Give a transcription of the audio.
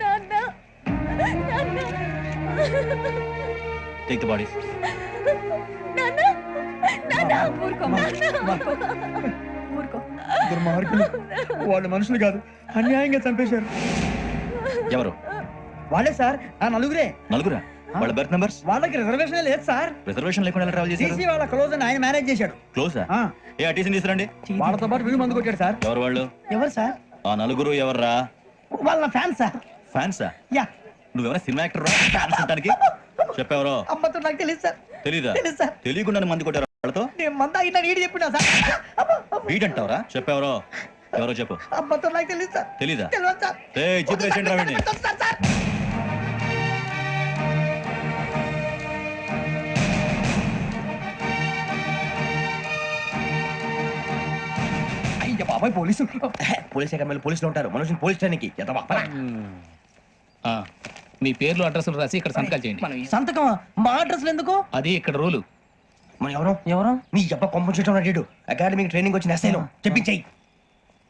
నాన్న నాన్న take the body. నాన్న నాన్న ఊరుకోమ్మా ఊరుకో. దుర్మార్గులు, వాళ్ళు మనుషులు కాదు, అన్యాయంగా చంపేశారు. ఎవరు? వాళ్ళే సార్, ఆ నలుగురే. నలుగురా? వాళ్ళ బర్త్ నంబర్స్? వాళ్ళకి రిజర్వేషన్ లేదు సార్. రిజర్వేషన్ లేకుండా ట్రావెల్ చేశారు. టీసీ వాళ్ళ క్లోజ్ అని ఆయన మేనేజ్ చేశాడు. క్లోజా? ఆ, ఏ టీసీని తీసుకురండి. వాళ్ళతో పాటు వీళ్ళు మందు కొట్టాడు సార్. ఎవరు వాళ్ళు? ఎవరు సార్? ఆ నలుగురు ఎవర్రా? వాళ్ళ ఫ్యాన్ సార్. ఫ్యాన్సా? యా. నువ్వెవరా సినిమా యాక్టర్ రా ఫ్యాన్స్ అంటానికి? చెప్పెవరో? అమ్మతో నాకు తెలియదు సార్. తెలీదా? తెలీదు సార్. తెలియకుండా మంది కొట్టారు వాళ్ళతో? నేను మంద అయినా నీడి చెప్పినా సార్. వీడంటావరా? చెప్పెవరో? ఎవరో చెప్పు. అమ్మతో నాకు తెలియదు సార్. తెలీదా? తెలియదు సార్. చిత్రేషన్ రావండి. Sir sir. అయ్య బాబాయ్, పోలీసు. పోలీస్ అకాడమీలో పోలీసులు ఉంటారు, మనుషులు పోలీస్ స్టేషన్కి మీ పేర్లు అడ్రస్లు రాసి ఇక్కడ సంతకాలు చేయండి. సంతకం మా అడ్రస్లు ఎందుకు? అది ఇక్కడ రూలు. మనం ఎవరు ఎవరు? నీ అబ్బా కొంపం చుట్టూ అకాడమిక్ ట్రైనింగ్ వచ్చిన ఎస్ఐలో చెప్పించాయి.